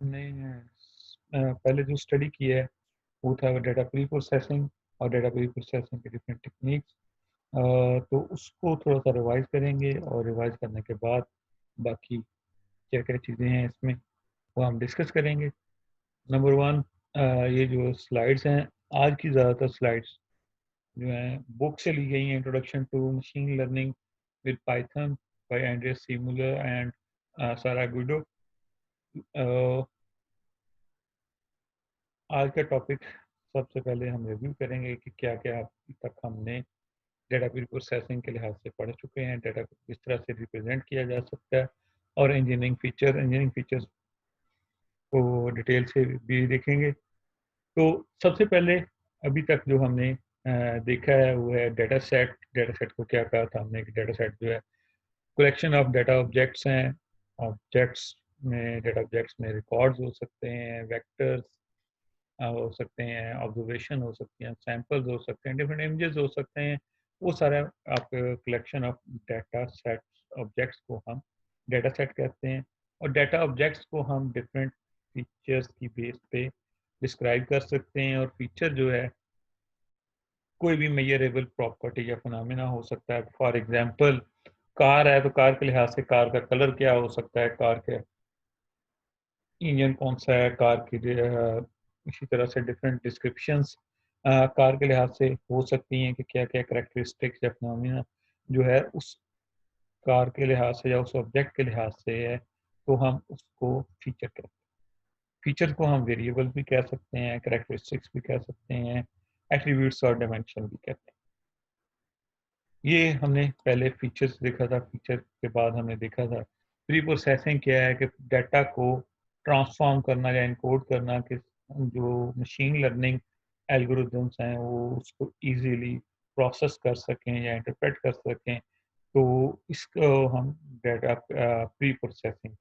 हमने पहले जो स्टडी की है वो था डाटा प्री प्रोसेसिंग और डाटा प्री प्रोसेसिंग के डिफरेंट टेक्निक्स। तो उसको थोड़ा सा रिवाइज करेंगे और रिवाइज करने के बाद बाकी क्या क्या चीज़ें हैं इसमें वो हम डिस्कस करेंगे। नंबर वन, ये जो स्लाइड्स हैं, आज की ज़्यादातर स्लाइड्स जो हैं बुक से ली गई हैं, introduction to machine learning with Python by Andreas C Muller and Sarah Guido. आज का टॉपिक सबसे पहले हम रिव्यू करेंगे कि क्या क्या अब तक हमने डेटा प्रोसेसिंग के लिहाज से पढ़ चुके हैं, डेटा को किस तरह से रिप्रेजेंट किया जा सकता है, और इंजीनियरिंग फीचर्स को डिटेल से भी देखेंगे। तो सबसे पहले अभी तक जो हमने देखा है वो है डेटा सेट। डेटा सेट को क्या कहा था हमने कि डेटा सेट जो है कलेक्शन ऑफ डेटा ऑब्जेक्ट्स हैं। डेटा ऑब्जेक्ट्स में रिकॉर्ड्स हो सकते हैं, वेक्टर्स हो सकते हैं, ऑब्जर्वेशन हो सकती हैं, सैंपल्स हो सकते हैं, डिफरेंट इमेजेस हो सकते हैं। वो सारा आपके collection of data sets objects को हम डेटा सेट कहते हैं। और डेटा ऑब्जेक्ट्स को हम डिफरेंट फीचर्स की बेस पे डिस्क्राइब कर सकते हैं। और फीचर जो है कोई भी मेजरेबल प्रॉपर्टी या फिनोमेना हो सकता है। फॉर एग्जांपल, कार है तो कार के लिहाज से कार का कलर क्या हो सकता है, कार के इंजन कौन सा है, कार की इसी तरह से डिफरेंट डिस्क्रिप्शंस कार के लिहाज से हो सकती हैं कि क्या क्या करेक्टरिस्टिक्स या फिनोमेना जो है उस कार के लिहाज से या उस ऑब्जेक्ट के लिहाज से है, तो हम उसको फीचर कहते हैं। फीचर को हम वेरिएबल भी कह सकते हैं, करेक्टरिस्टिक्स भी कह सकते हैं, एट्रीब्यूट्स और डायमेंशन भी कहते हैं। ये हमने पहले फीचर्स देखा था। फीचर के बाद हमने देखा था प्री प्रोसेसिंग क्या है, कि डाटा को ट्रांसफॉर्म करना या इनकोड करना, कि जो मशीन लर्निंग एल्गोरिदम्स हैं वो उसको इजीली प्रोसेस कर सकें या इंटरप्रेट कर सकें। तो इसको हम डाटा प्री प्रोसेसिंग।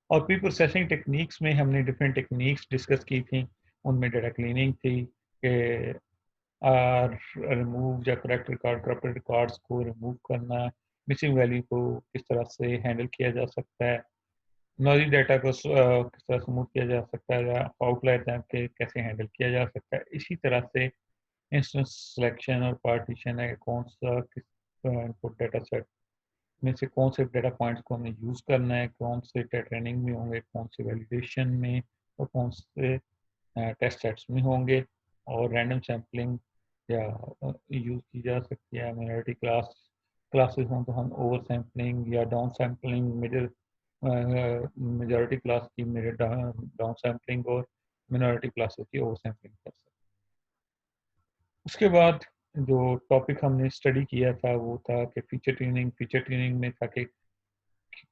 और प्री प्रोसेसिंग टेक्निक्स में हमने डिफरेंट टेक्निक्स डिस्कस की थी। उनमें डाटा क्लीनिंग थी कि रिमूव या करेक्ट रिकॉर्ड करप्टेड रिकॉर्ड्स को रिमूव करना, मिसिंग वैल्यू को किस तरह से हैंडल किया जा सकता है, नॉइज़ी डाटा को किस तरह स्मूथ किया जा सकता है, या आउटलायर के कैसे हैंडल किया जा सकता है। इसी तरह से इंस्टेंस सिलेक्शन और पार्टीशन है, कौन सा किस इनपुट डाटा सेट में से कौन से डेटा पॉइंट्स को हमें यूज़ करना है, कौन से ट्रेनिंग में होंगे, कौन से वैलिडेशन में, और कौन से टेस्ट सेट्स में होंगे। और रैंडम सैम्पलिंग या यूज़ की जा सकती है। माइनॉरिटी क्लासेस हों तो हम ओवर सैम्पलिंग या down sampling, middle majority class की मिडिल डाउन सैम्पलिंग और मिनॉरिटी क्लासेस की ओवर सैम्पलिंग कर सकते हैं। उसके बाद जो टॉपिक हमने स्टडी किया था वो था कि फीचर ट्यूनिंग में था कि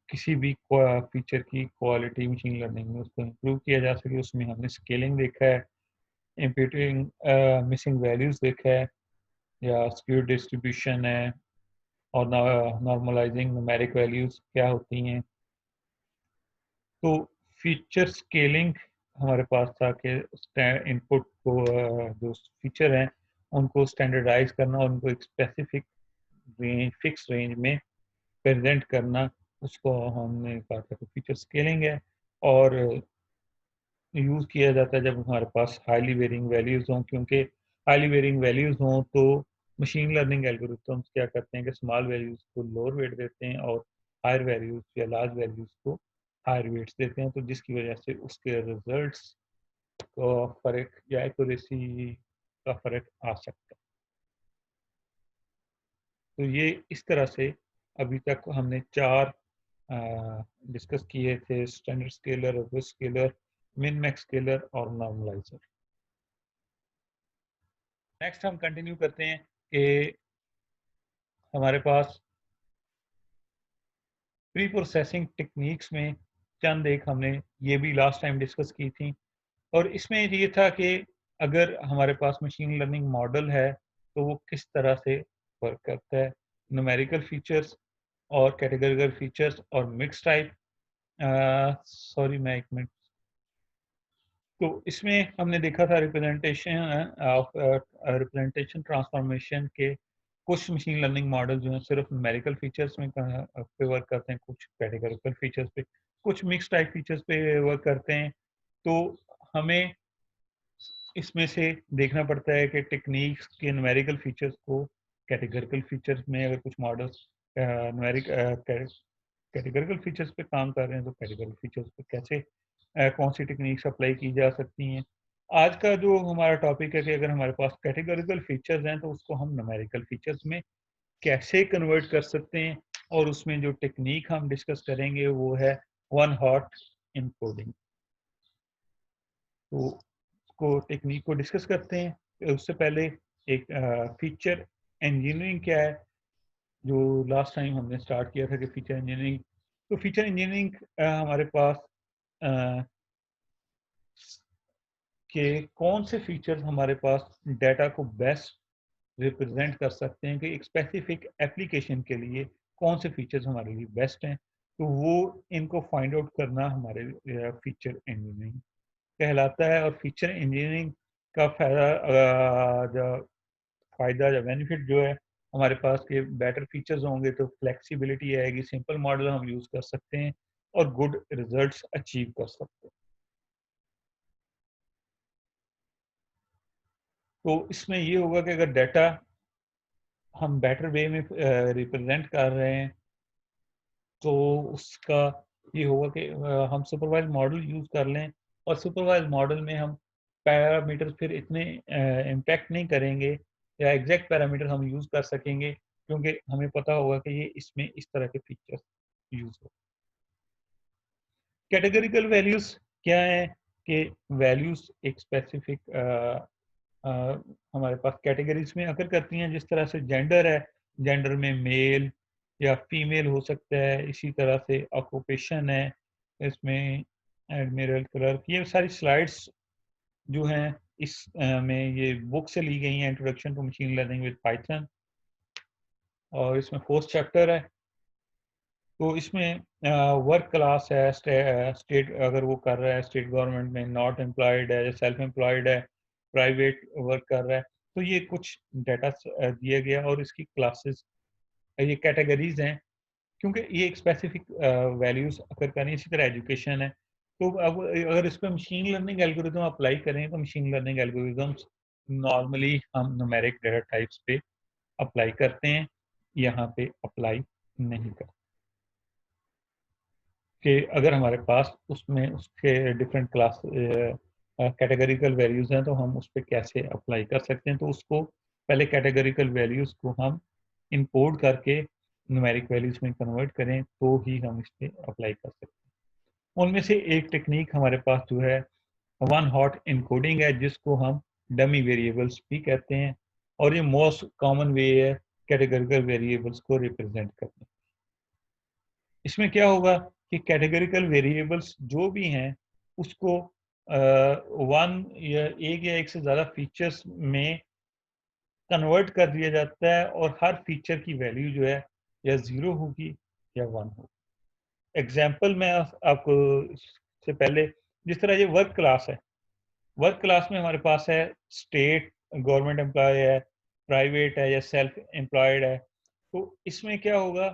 किसी भी फीचर की क्वालिटी मशीन लर्निंग में उसको इम्प्रूव किया जा सके। उसमें हमने स्केलिंग देखा है, इम्प्यूटिंग मिसिंग वैल्यूज देखा है, या स्क्यू डिस्ट्रीब्यूशन है, और नॉर्मलाइजिंग न्यूमेरिक वैल्यूज क्या होती हैं। तो फीचर स्केलिंग हमारे पास था कि इनपुट को जो फीचर हैं उनको स्टैंडर्डाइज करना और उनको एक स्पेसिफिक रेंज, फिक्स रेंज में प्रेजेंट करना, उसको हमने कहा था कि फीचर स्केलिंग है। और यूज़ किया जाता है जब हमारे पास हाईली वेरिंग वैल्यूज़ हों, क्योंकि हाईली वेरिंग वैल्यूज़ हों तो मशीन लर्निंग एल्गोरिथम्स क्या करते हैं कि स्मॉल वैल्यूज़ को लोअर वेट देते हैं और हायर वैल्यूज़ या लार्ज वैल्यूज़ को हायर वेट्स देते हैं, तो जिसकी वजह से उसके रिजल्ट्स का फ़र्क या एक्यूरेसी का फ़र्क आ सकता है। तो ये इस तरह से अभी तक हमने 4 डिस्कस किए थे: standard scaler, robust scalar, min max scalar और नॉर्मलाइज़र। नेक्स्ट हम कंटिन्यू करते हैं कि हमारे पास प्री प्रोसेसिंग टेक्निक्स में चंद एक हमने ये भी लास्ट टाइम डिस्कस की थी। और इसमें ये था कि अगर हमारे पास मशीन लर्निंग मॉडल है तो वो किस तरह से वर्क करता है। न्यूमेरिकल फीचर्स और कैटेगरिकल फीचर्स और मिक्स टाइप। सॉरी, मैं एक मिनट। तो इसमें हमने देखा था रिप्रेजेंटेशन ट्रांसफॉर्मेशन के कुछ मशीन लर्निंग मॉडल जो हैं सिर्फ न्यूमेरिकल फीचर्स में पे वर्क करते हैं, कुछ कैटेगरिकल फीचर्स पे। कुछ मिक्स टाइप फीचर्स पे वर्क करते हैं। तो हमें इसमें से देखना पड़ता है कि टेक्निक्स के न्यूमेरिकल फीचर्स को कैटेगरिकल फीचर्स में, अगर कुछ मॉडल्स न्यूमेरिक कैटेगरिकल फीचर्स पे काम कर रहे हैं तो कैटेगरिकल फीचर्स पे कैसे कौन सी टेक्निक्स अप्लाई की जा सकती हैं। आज का जो हमारा टॉपिक है कि अगर हमारे पास कैटेगरिकल फीचर्स हैं तो उसको हम न्यूमेरिकल फीचर्स में कैसे कन्वर्ट कर सकते हैं, और उसमें जो टेक्निक हम डिस्कस करेंगे वो है वन हॉट इनकोडिंग। तो उसको टेक्निक को डिस्कस करते हैं। उससे पहले एक फीचर इंजीनियरिंग क्या है, जो लास्ट टाइम हमने स्टार्ट किया था कि फीचर इंजीनियरिंग। तो फीचर इंजीनियरिंग हमारे पास अ, के कौन से फीचर्स हमारे पास डाटा को बेस्ट रिप्रेजेंट कर सकते हैं, कि एक स्पेसिफिक एप्लीकेशन के लिए कौन से फीचर्स हमारे लिए बेस्ट हैं, तो वो इनको फाइंड आउट करना हमारे फीचर इंजीनियरिंग कहलाता है। और फीचर इंजीनियरिंग का फायदा या बेनिफिट जो है हमारे पास के बेटर फीचर्स होंगे तो फ्लेक्सिबिलिटी आएगी, सिंपल मॉडल हम यूज कर सकते हैं और गुड रिजल्ट्स अचीव कर सकते हैं। तो इसमें ये होगा कि अगर डाटा हम बेटर वे में रिप्रेजेंट कर रहे हैं तो उसका ये होगा कि हम सुपरवाइज मॉडल यूज कर लें, और सुपरवाइज मॉडल में हम पैरामीटर फिर इतने इम्पैक्ट नहीं करेंगे, या एग्जैक्ट पैरामीटर हम यूज कर सकेंगे क्योंकि हमें पता होगा कि ये इसमें इस तरह के फीचर्स यूज हो। कैटेगरिकल वैल्यूज क्या है कि वैल्यूज एक स्पेसिफिक हमारे पास कैटेगरीज में अकर करती हैं। जिस तरह से जेंडर है, जेंडर में मेल या फीमेल हो सकता है। इसी तरह से ऑक्यूपेशन है, इसमें एडमिरल क्लर्क। ये सारी स्लाइड्स जो हैं इस में ये बुक से ली गई हैं, introduction to machine learning with Python, और इसमें फोर्थ चैप्टर है। तो इसमें वर्क क्लास है, स्टेट अगर वो कर रहा है स्टेट गवर्नमेंट में, नॉट एम्प्लॉयड है या सेल्फ एम्प्लॉयड है, प्राइवेट वर्क कर रहा है, तो ये कुछ डाटा दिया गया और इसकी क्लासेस, ये कैटेगरीज हैं क्योंकि ये एक स्पेसिफिक वैल्यूज अगर करें। इसी तरह एजुकेशन है। तो अब अगर इस पर मशीन लर्निंग एल्गोरिदम अप्लाई करें तो मशीन लर्निंग एल्गोरिदम्स नॉर्मली हम न्यूमेरिक डाटा टाइप्स पे अप्लाई करते हैं, यहाँ पे अप्लाई नहीं करते। कि अगर हमारे पास उसमें उसके डिफरेंट क्लास कैटेगरिकल वैल्यूज हैं तो हम उस पर कैसे अप्लाई कर सकते हैं। तो उसको पहले कैटेगरिकल वैल्यूज को हम इंपोर्ट करके न्यूमेरिक वैल्यूज में कन्वर्ट करें तो ही हम इस पर अप्लाई कर सकते हैं। उनमें से एक टेक्निक हमारे पास जो है वन हॉट इनकोडिंग है, जिसको हम डमी वेरिएबल्स भी कहते हैं, और ये मोस्ट कॉमन वे है कैटेगरिकल वेरिएबल्स को रिप्रेजेंट करने। इसमें क्या होगा कि कैटेगरिकल वेरिएबल्स जो भी हैं उसको वन या एक से ज़्यादा फीचर्स में कन्वर्ट कर दिया जाता है, और हर फीचर की वैल्यू जो है या ज़ीरो होगी या वन होगी। एग्जाम्पल मैं आपको से पहले, जिस तरह ये वर्क क्लास है, वर्क क्लास में हमारे पास है स्टेट गवर्नमेंट एम्प्लॉय है, प्राइवेट है या सेल्फ एम्प्लॉयड है। तो इसमें क्या होगा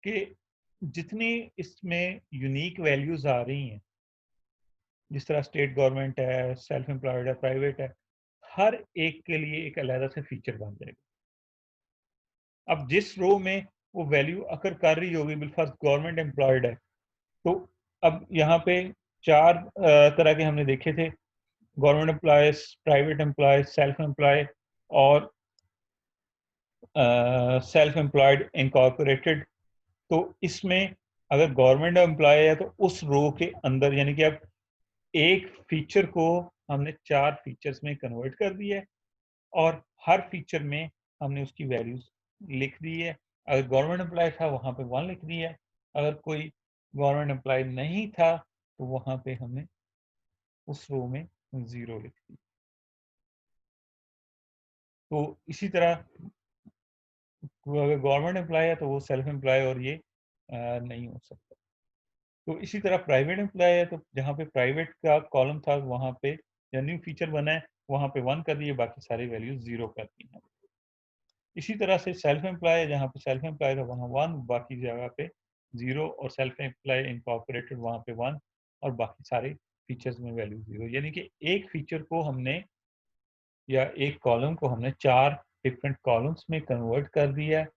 कि जितनी इसमें यूनिक वैल्यूज आ रही हैं, जिस तरह स्टेट गवर्नमेंट है, सेल्फ एम्प्लॉयड है, प्राइवेट है, हर एक के लिए एक अलग से फीचर बन जाएगा। अब जिस रो में वो वैल्यू अकर कर रही होगी, बिलफर्ज गवर्नमेंट एम्प्लॉयड है, तो अब यहाँ पे चार तरह के हमने देखे थे, government employees, private employees, self employ और सेल्फ एम्प्लॉयड इनकॉर्पोरेटेड। तो इसमें अगर गवर्नमेंट एम्प्लॉय है तो उस रो के अंदर, यानी कि अब एक फीचर को हमने चार फीचर्स में कन्वर्ट कर दिया है, और हर फीचर में हमने उसकी वैल्यूज लिख दी है। अगर गवर्नमेंट एम्प्लॉय था वहां पे वन लिख दिया है, अगर कोई गवर्नमेंट एम्प्लॉय नहीं था तो वहां पे हमने उस रो में जीरो लिख दी। तो इसी तरह अगर गवर्नमेंट एम्प्लॉय है तो वो सेल्फ एम्प्लॉय और ये नहीं हो सकता। तो इसी तरह प्राइवेट एम्प्लॉय है तो जहाँ पे प्राइवेट का कॉलम था वहाँ पे या न्यू फीचर बना है वहाँ पे वन कर दिए, बाकी सारी वैल्यू जीरो कर दी हैं। इसी तरह से सेल्फ एम्प्लॉय है, जहाँ पे सेल्फ एम्प्लॉय था वहाँ वन, बाकी जगह पे 0 और सेल्फ एम्प्लॉय इनकॉर्पोरेटेड वहाँ पे 1 और बाकी सारे फीचर्स में वैल्यू 0। यानी कि एक फीचर को हमने या एक कॉलम को हमने 4 डिफरेंट कॉलम्स में कन्वर्ट कर दिया है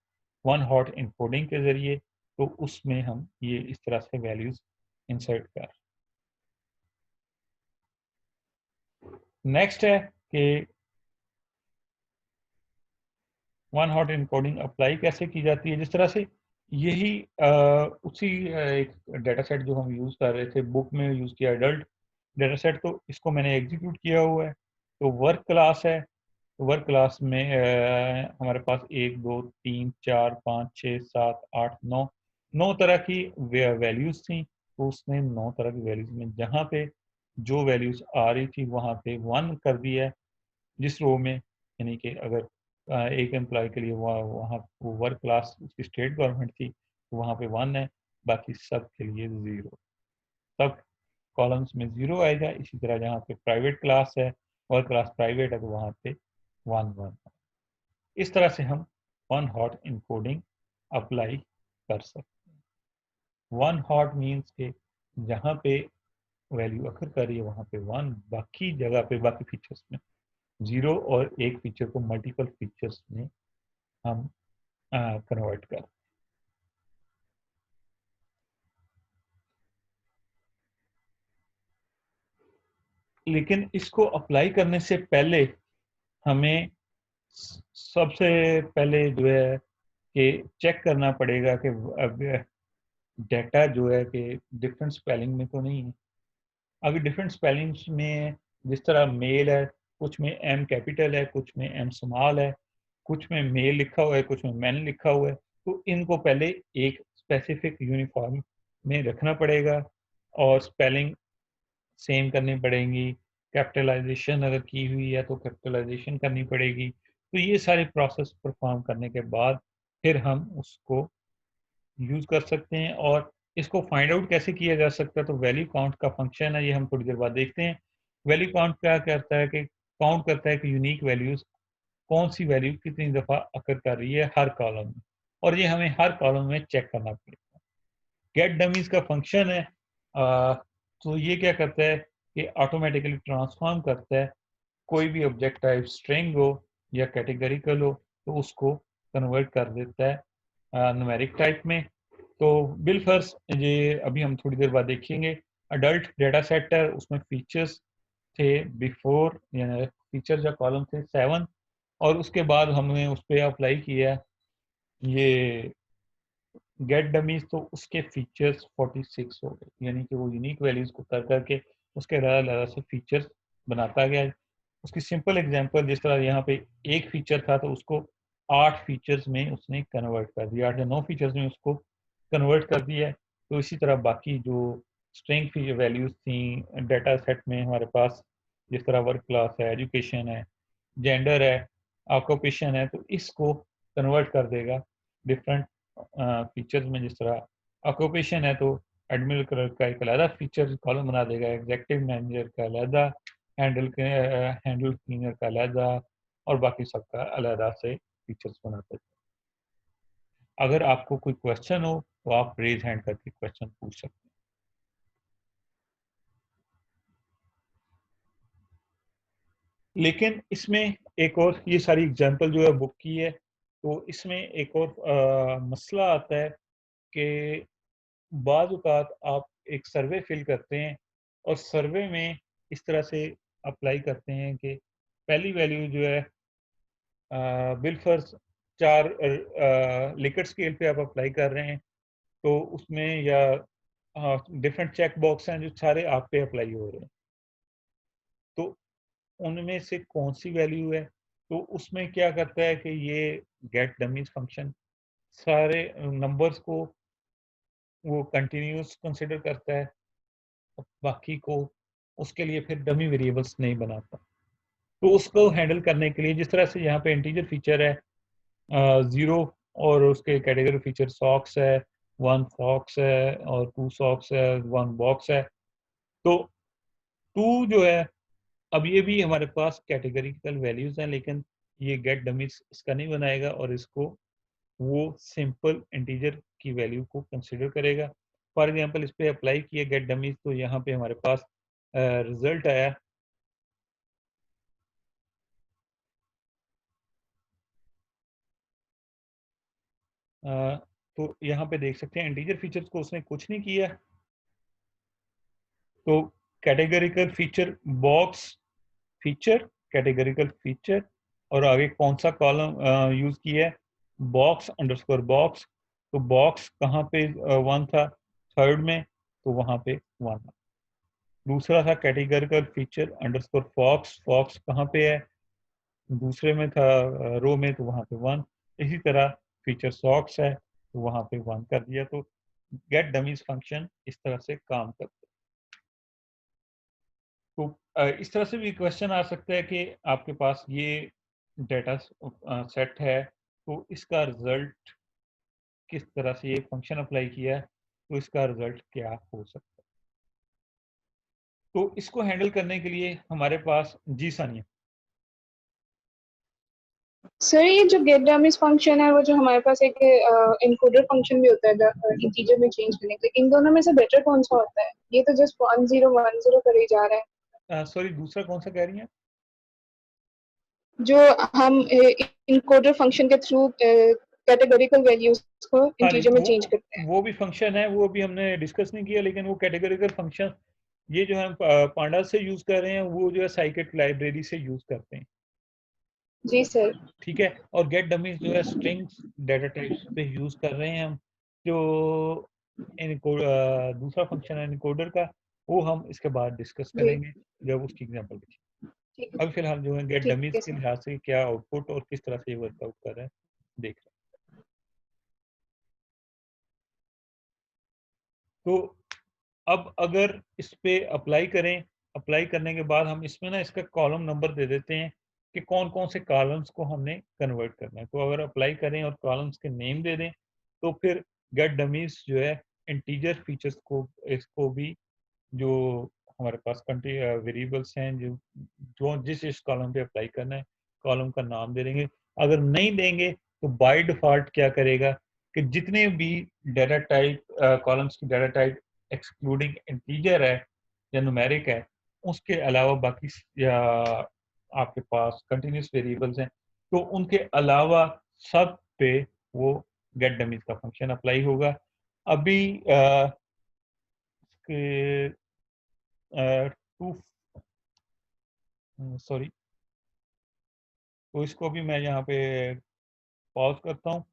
वन हॉट इनकोडिंग के ज़रिए, तो उसमें हम ये इस तरह से वैल्यूज़ इंसर्ट कर। नेक्स्ट है कि वन हॉट इनकोडिंग अप्लाई कैसे की जाती है। जिस तरह से यही उसी एक डेटा सेट जो हम यूज़ कर रहे थे, बुक में यूज़ किया एडल्ट डेटा सेट, तो इसको मैंने एग्जीक्यूट किया हुआ है। तो वर्क क्लास है, वर्क क्लास में हमारे पास 1 2 3 4 5 6 7 8 9 9 तरह की वैल्यूज़ थी। तो उसने 9 तरह की वैल्यूज़ में जहाँ पे जो वैल्यूज़ आ रही थी वहाँ पे 1 कर दिया है जिस रो में। यानी कि अगर एक एम्प्लॉय के लिए वहाँ वो वर्क क्लास उसकी स्टेट गवर्नमेंट थी, तो वहाँ पे 1 है, बाकी सब के लिए 0। सब कॉलम्स में 0 आएगा। इसी तरह जहाँ पे प्राइवेट क्लास है, वर्क क्लास प्राइवेट है, तो वहाँ पे 1 1। इस तरह से हम वन हॉट इनकोडिंग अप्लाई कर सकते हैं। वन हॉट मीन्स के जहाँ पे वैल्यू अकर कर रही है वहाँ पे 1, बाकी जगह पे बाकी फीचर्स में 0 और एक फीचर को मल्टीपल फीचर्स में हम कन्वर्ट कर। लेकिन इसको अप्लाई करने से पहले हमें सबसे पहले जो है कि चेक करना पड़ेगा कि अब डेटा जो है कि डिफरेंट स्पेलिंग में तो नहीं है। अगर डिफरेंट स्पेलिंग्स में जिस तरह मेल है, कुछ में एम कैपिटल है, कुछ में एम स्मॉल है, कुछ में मेल लिखा हुआ है, कुछ में मैन लिखा हुआ है, तो इनको पहले एक स्पेसिफिक यूनिफॉर्म में रखना पड़ेगा और स्पेलिंग सेम करनी पड़ेंगी। कैपिटलाइजेशन अगर की हुई है तो कैपिटलाइजेशन करनी पड़ेगी। तो ये सारे प्रोसेस परफॉर्म करने के बाद फिर हम उसको यूज़ कर सकते हैं। और इसको फाइंड आउट कैसे किया जा सकता है, तो वैल्यू काउंट का फंक्शन है, ये हम थोड़ी देर बाद देखते हैं। वैल्यू काउंट क्या करता है कि काउंट करता है कि यूनिक वैल्यूज़ कौन सी वैल्यू कितनी दफ़ा अकर कर रही है हर कॉलम में, और ये हमें हर कॉलम में चेक करना पड़ेगा। गेट डमीज का फंक्शन है, तो ये क्या करता है कि ऑटोमेटिकली ट्रांसफॉर्म करता है कोई भी ऑब्जेक्ट टाइप स्ट्रिंग हो या कैटेगरिकल हो, तो उसको कन्वर्ट कर देता है न्यूमेरिक टाइप में। तो बिलफर्स ये अभी हम थोड़ी देर बाद देखेंगे। अडल्ट डेटा सेट है, उसमें फीचर्स थे बिफोर, यानी फीचर या कॉलम थे 7, और उसके बाद हमने उस पर अप्लाई किया ये गेट डमीज, तो उसके फीचर्स 46 हो गए। यानी कि वो यूनिक वैल्यूज को कर करके उसके अलग अलग से फीचर्स बनाता गया। उसकी सिंपल एग्जांपल, जिस तरह यहाँ पे एक फीचर था तो उसको 8 फीचर्स में उसने कन्वर्ट कर दिया, 8 या 9 फीचर्स में उसको कन्वर्ट कर दिया है। तो इसी तरह बाकी जो स्ट्रिंग फीचर वैल्यूज थी डाटा सेट में हमारे पास, जिस तरह वर्क क्लास है, एजुकेशन है, जेंडर है, ऑक्यूपेशन है, तो इसको कन्वर्ट कर देगा डिफरेंट फीचर्स में। जिस तरह ऑक्यूपेशन है तो एडमिन का एक अलग फीचर कॉलम बना देगा, एग्जीक्यूटिव मैनेजर का अलग, हैंडल क्लीनर का अलग, और बाकी सबका अलग से फीचर्स बनाते हैं। अगर आपको कोई क्वेश्चन हो तो आप रेज हैंड करके क्वेश्चन पूछ सकते हैं। लेकिन इसमें एक और, ये सारी एग्जांपल जो है बुक की है, तो इसमें एक और मसला आता है कि बाज़ औक़ात आप एक सर्वे फिल करते हैं और सर्वे में इस तरह से अप्लाई करते हैं कि पहली वैल्यू जो है बिलफर्स 4 लिकर्ट स्केल पे आप अप्लाई कर रहे हैं, तो उसमें या डिफरेंट चेक बॉक्स हैं जो सारे आप पे अप्लाई हो रहे हैं, तो उनमें से कौन सी वैल्यू है। तो उसमें क्या करता है कि ये गेट डमीज फंक्शन सारे नंबर्स को वो कंटिन्यूअस कंसिडर करता है, बाकी को उसके लिए फिर डमी वेरिएबल्स नहीं बनाता। तो उसको हैंडल करने के लिए जिस तरह से यहाँ पे इंटीजर फीचर है 0, और उसके कैटेगरी फीचर सॉक्स है, 1 सॉक्स है और 2 सॉक्स है, 1 बॉक्स है। तो 2 जो है, अब ये भी हमारे पास कैटेगरिकल वैल्यूज हैं, लेकिन ये गेट डमीज इसका नहीं बनाएगा और इसको वो सिंपल इंटीजर की वैल्यू को कंसिडर करेगा। फॉर एग्जांपल इस पे अप्लाई किया गेट डमीज, तो यहाँ पे हमारे पास रिजल्ट आया। तो यहाँ पे देख सकते हैं इंटीजर फीचर्स को उसने कुछ नहीं किया। तो categorical feature box feature, categorical feature, और आगे कौन सा कॉलम यूज किया है, बॉक्स अंडरस्कोर बॉक्स। तो बॉक्स कहाँ पे वन था, थर्ड में, तो वहां पे वन। दूसरा था categorical feature underscore fox, fox कहाँ पे है, दूसरे में था रो में, तो वहां पे वन। इसी तरह फीचर सॉक्स है, तो वहां पे वन कर दिया। तो गेट डमीज फंक्शन इस तरह से काम करता है। तो इस तरह से भी क्वेश्चन आ सकता है कि आपके पास ये डेटा सेट है, तो इसका रिजल्ट किस तरह से ये फंक्शन अप्लाई किया है, तो इसका रिजल्ट क्या हो सकता है। तो इसको हैंडल करने के लिए हमारे पास, जी सानिया। सर ये जो गेट डमीज फंक्शन है वो जो हमारे पास एक इनकोडर फंक्शन भी होता है इंटीजर में चेंज करने के लिए, इन दोनों में से बेटर कौन सा होता है? ये तो जस्ट 1010 कर ही जा रहा है। सॉरी, दूसरा कौन सा कह रही हैं? जो हम इनकोडर फंक्शन के थ्रू कैटेगरिकल वैल्यूज को हाँ जी, इंटीजर में चेंज करते हैं। वो भी फंक्शन है, वो भी हमने डिस्कस नहीं किया, लेकिन वो कैटेगरिकल फंक्शन ये जो हम पांडा से यूज कर रहे हैं, वो जो है साइकिट लाइब्रेरी से यूज करते हैं। जी सर। ठीक है। और गेट डमीज जो है स्ट्रिंग्स डेटा टाइप्स पे यूज कर रहे हैं हम। जो दूसरा फंक्शन है इनकोडर का, वो हम इसके बाद डिस्कस जी करेंगे जब उसकी एग्जांपल देखी। ठीक अभी फिलहाल जो है गेट ठीक डमीज है के सर। लिहाज से क्या आउटपुट और किस तरह से ये वर्कआउट कर रहा है देख रहे हैं। तो अब अगर इस पे अप्लाई करें, अप्लाई करने के बाद हम इसमें ना इसका कॉलम नंबर दे देते हैं कि कौन कौन से कॉलम्स को हमने कन्वर्ट करना है। तो अगर अप्लाई करें और कॉलम्स के नेम दे दें, तो फिर गेट डमीज जो है इंटीजर फीचर्स को, इसको भी, जो हमारे पास वेरिएबल्स हैं, जो जो जिस कॉलम पे अप्लाई करना है, कॉलम का नाम दे देंगे। अगर नहीं देंगे तो बाय डिफॉल्ट क्या करेगा कि जितने भी डाटा टाइप, कॉलम्स की डाटा टाइप एक्सक्लूडिंग इंटीजर है या न्यूमेरिक है, उसके अलावा बाकी या आपके पास कंटिन्यूस वेरिएबल्स हैं, तो उनके अलावा सब पे वो गेट डमीज का फंक्शन अप्लाई होगा। अभी टू, सॉरी, तो इसको भी मैं यहाँ पे पॉज करता हूँ।